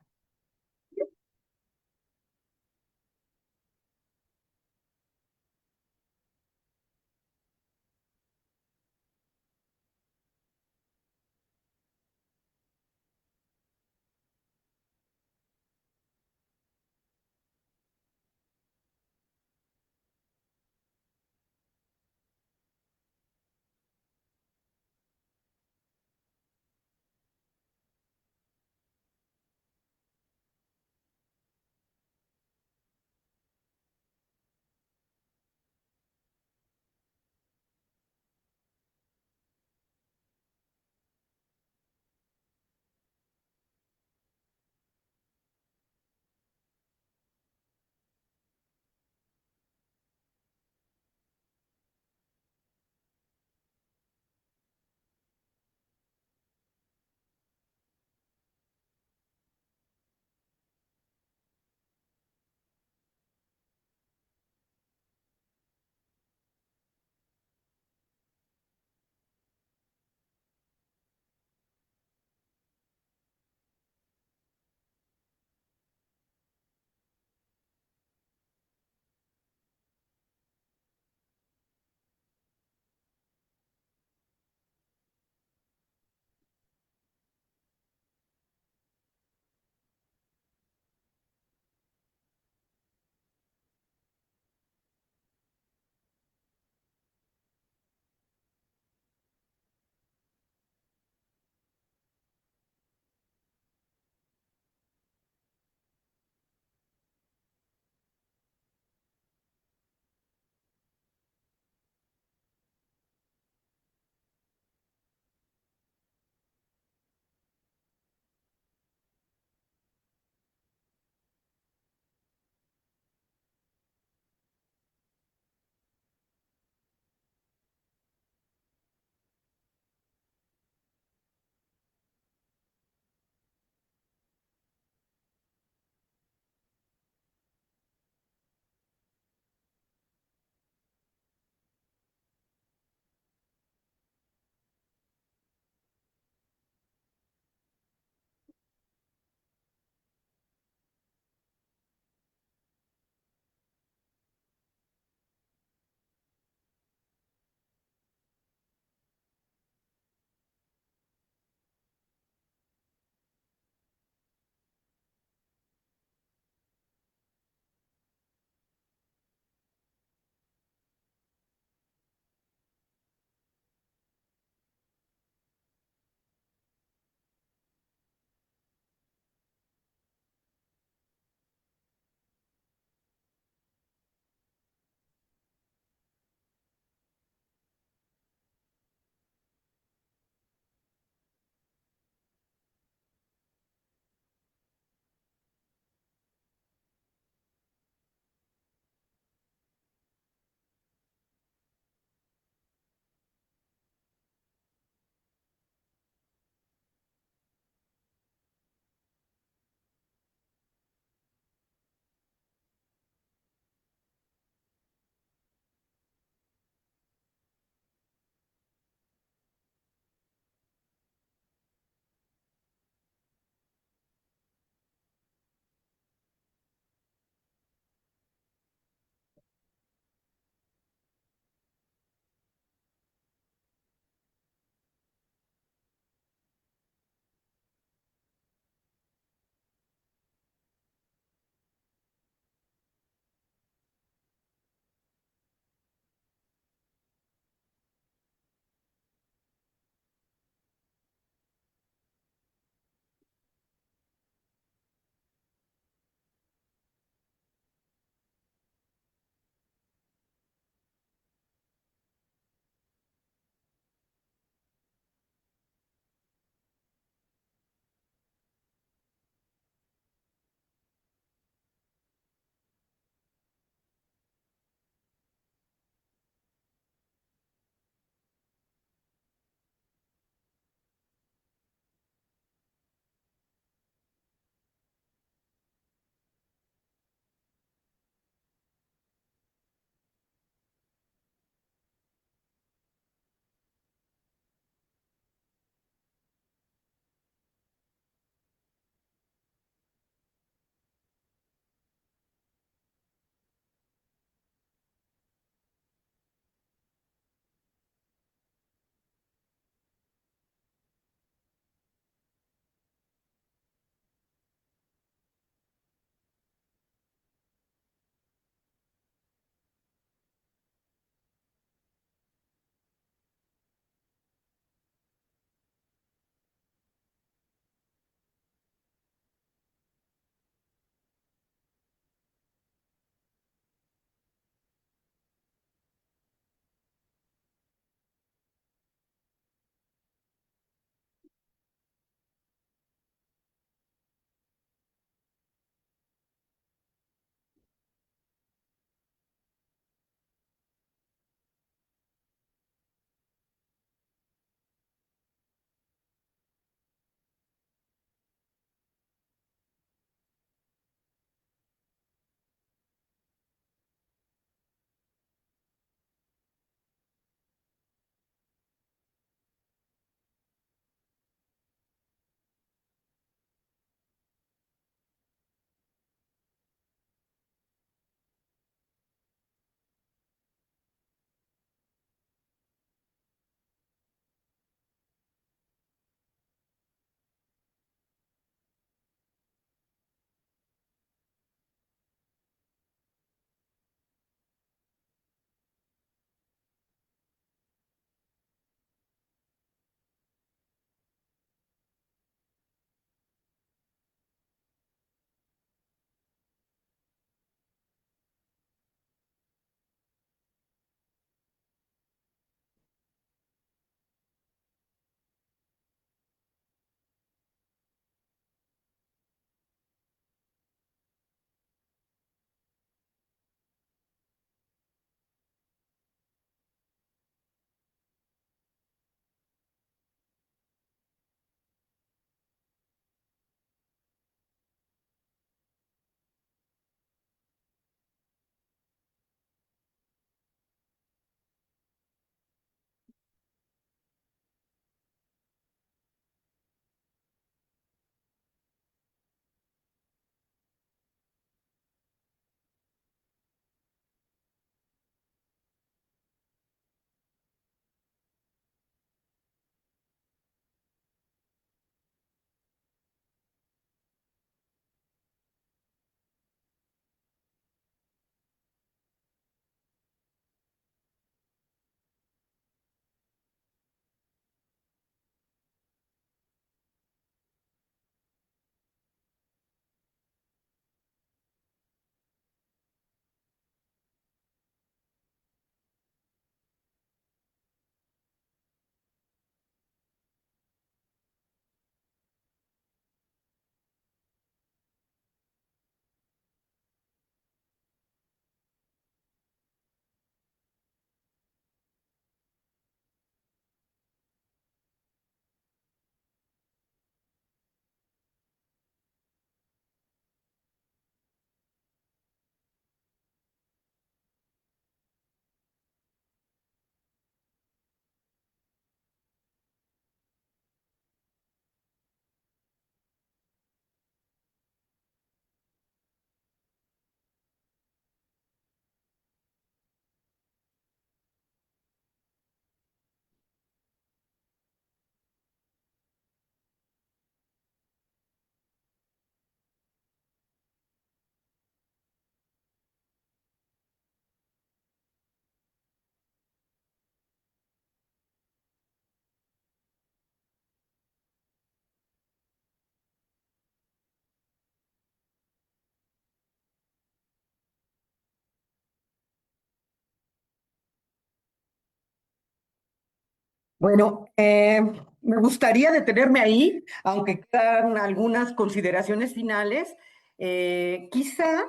Bueno, me gustaría detenerme ahí, aunque quedan algunas consideraciones finales. Quizá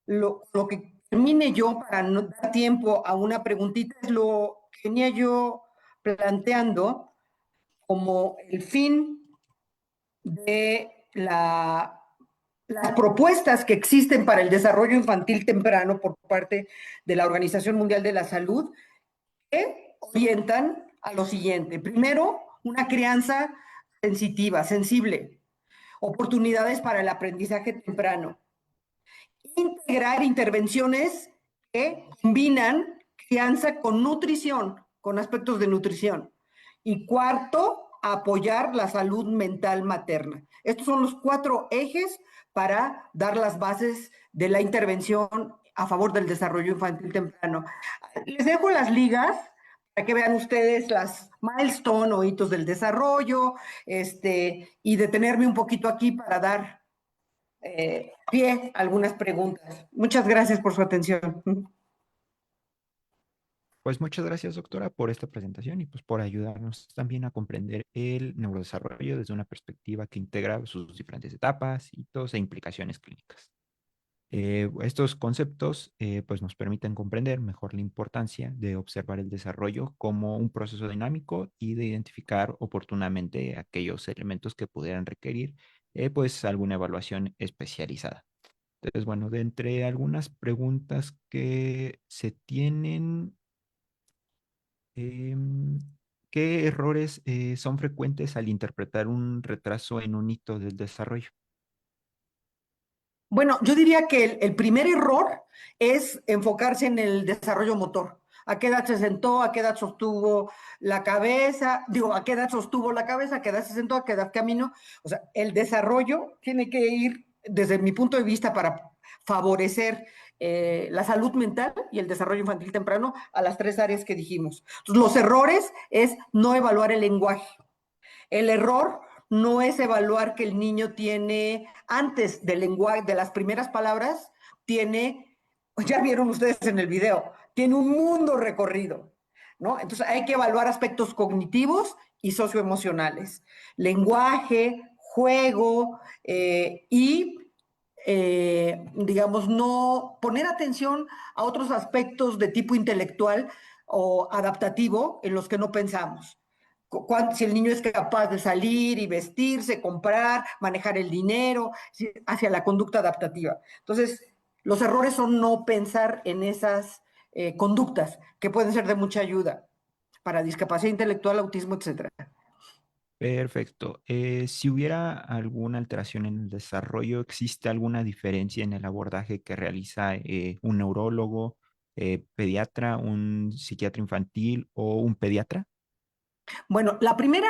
lo que termine yo para no dar tiempo a una preguntita es lo que venía yo planteando como el fin de las propuestas que existen para el desarrollo infantil temprano por parte de la Organización Mundial de la Salud, que orientan a lo siguiente. Primero, una crianza sensitiva, sensible, oportunidades para el aprendizaje temprano, integrar intervenciones que combinan crianza con nutrición, con aspectos de nutrición. Y cuarto, apoyar la salud mental materna. Estos son los 4 ejes para dar las bases de la intervención a favor del desarrollo infantil temprano. Les dejo las ligas para que vean ustedes las milestone o hitos del desarrollo, y detenerme un poquito aquí para dar pie a algunas preguntas. Muchas gracias por su atención. Pues muchas gracias, doctora, por esta presentación y pues por ayudarnos también a comprender el neurodesarrollo desde una perspectiva que integra sus diferentes etapas, hitos e implicaciones clínicas. Estos conceptos pues nos permiten comprender mejor la importancia de observar el desarrollo como un proceso dinámico y de identificar oportunamente aquellos elementos que pudieran requerir pues alguna evaluación especializada. Entonces, bueno, de entre algunas preguntas que se tienen, em, ¿qué errores son frecuentes al interpretar un retraso en un hito del desarrollo? Bueno, yo diría que el primer error es enfocarse en el desarrollo motor. ¿A qué edad se sentó? ¿A qué edad sostuvo la cabeza? Digo, ¿a qué edad sostuvo la cabeza? ¿A qué edad se sentó? ¿A qué edad caminó? O sea, el desarrollo tiene que ir, desde mi punto de vista, para favorecer la salud mental y el desarrollo infantil temprano a las 3 áreas que dijimos. Entonces, los errores es no evaluar el lenguaje. El error no es evaluar que el niño tiene, antes del lenguaje, de las primeras palabras, tiene, ya vieron ustedes en el video, tiene un mundo recorrido, ¿no? Entonces hay que evaluar aspectos cognitivos y socioemocionales, lenguaje, juego digamos, no poner atención a otros aspectos de tipo intelectual o adaptativo en los que no pensamos. Si el niño es capaz de salir y vestirse, comprar, manejar el dinero, hacia la conducta adaptativa. Entonces, los errores son no pensar en esas conductas que pueden ser de mucha ayuda para discapacidad intelectual, autismo, etcétera. Perfecto. Si hubiera alguna alteración en el desarrollo, ¿existe alguna diferencia en el abordaje que realiza un neurólogo, pediatra, un psiquiatra infantil o un pediatra? Bueno, la primera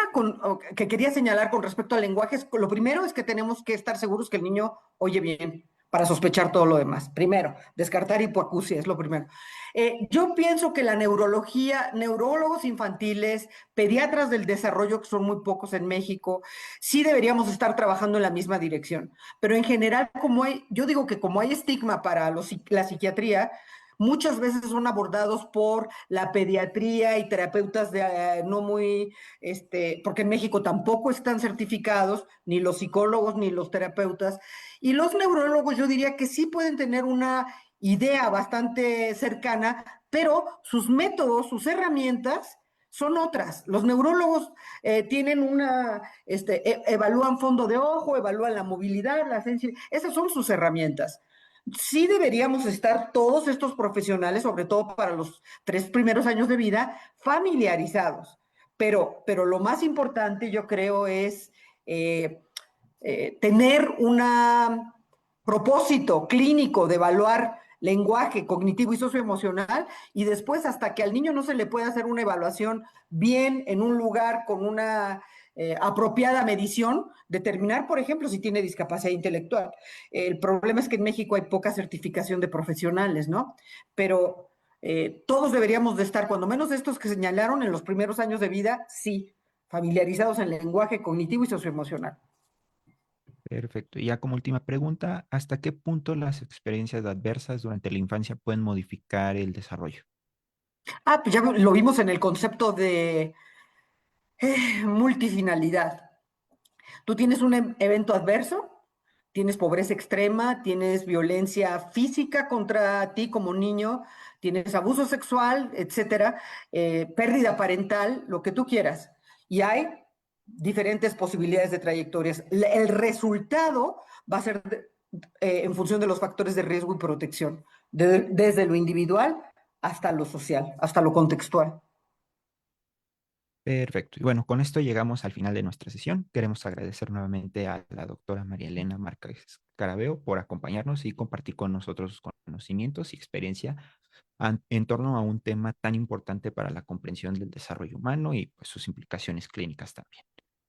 que quería señalar con respecto al lenguaje es, lo primero es que tenemos que estar seguros que el niño oye bien para sospechar todo lo demás. Primero, descartar hipoacusia es lo primero. Yo pienso que la neurología, neurólogos infantiles, pediatras del desarrollo, que son muy pocos en México, sí deberíamos estar trabajando en la misma dirección. Pero en general, yo digo que como hay estigma para la psiquiatría, muchas veces son abordados por la pediatría y terapeutas no muy, porque en México tampoco están certificados, ni los psicólogos ni los terapeutas. Y los neurólogos yo diría que sí pueden tener una idea bastante cercana, pero sus métodos, sus herramientas son otras. Los neurólogos tienen evalúan fondo de ojo, evalúan la movilidad, la sensibilidad, esas son sus herramientas. Sí deberíamos estar todos estos profesionales, sobre todo para los 3 primeros años de vida, familiarizados. Pero lo más importante, yo creo, es eh, tener un propósito clínico de evaluar lenguaje cognitivo y socioemocional, y después hasta que al niño no se le pueda hacer una evaluación bien en un lugar con una apropiada medición, determinar, por ejemplo, si tiene discapacidad intelectual. El problema es que en México hay poca certificación de profesionales, ¿no? Pero todos deberíamos de estar, cuando menos estos que señalaron en los primeros años de vida, sí, familiarizados en lenguaje cognitivo y socioemocional. Perfecto. Y ya como última pregunta, ¿hasta qué punto las experiencias adversas durante la infancia pueden modificar el desarrollo? Pues ya lo vimos en el concepto de Multifinalidad. Tú tienes un evento adverso, tienes pobreza extrema, tienes violencia física contra ti como niño, tienes abuso sexual, etcétera, pérdida parental, lo que tú quieras. Y hay diferentes posibilidades de trayectorias. El resultado va a ser en función de los factores de riesgo y protección, desde lo individual hasta lo social, hasta lo contextual. Perfecto. Y bueno, con esto llegamos al final de nuestra sesión. Queremos agradecer nuevamente a la doctora María Elena Márquez Carabeo por acompañarnos y compartir con nosotros sus conocimientos y experiencia en torno a un tema tan importante para la comprensión del desarrollo humano y pues, sus implicaciones clínicas también.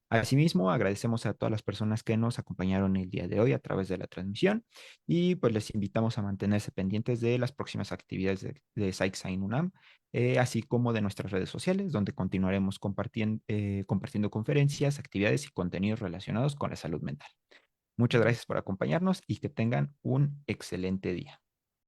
Asimismo, agradecemos a todas las personas que nos acompañaron el día de hoy a través de la transmisión y pues les invitamos a mantenerse pendientes de las próximas actividades de SAICSAIN UNAM, así como de nuestras redes sociales, donde continuaremos compartiendo conferencias, actividades y contenidos relacionados con la salud mental. Muchas gracias por acompañarnos y que tengan un excelente día.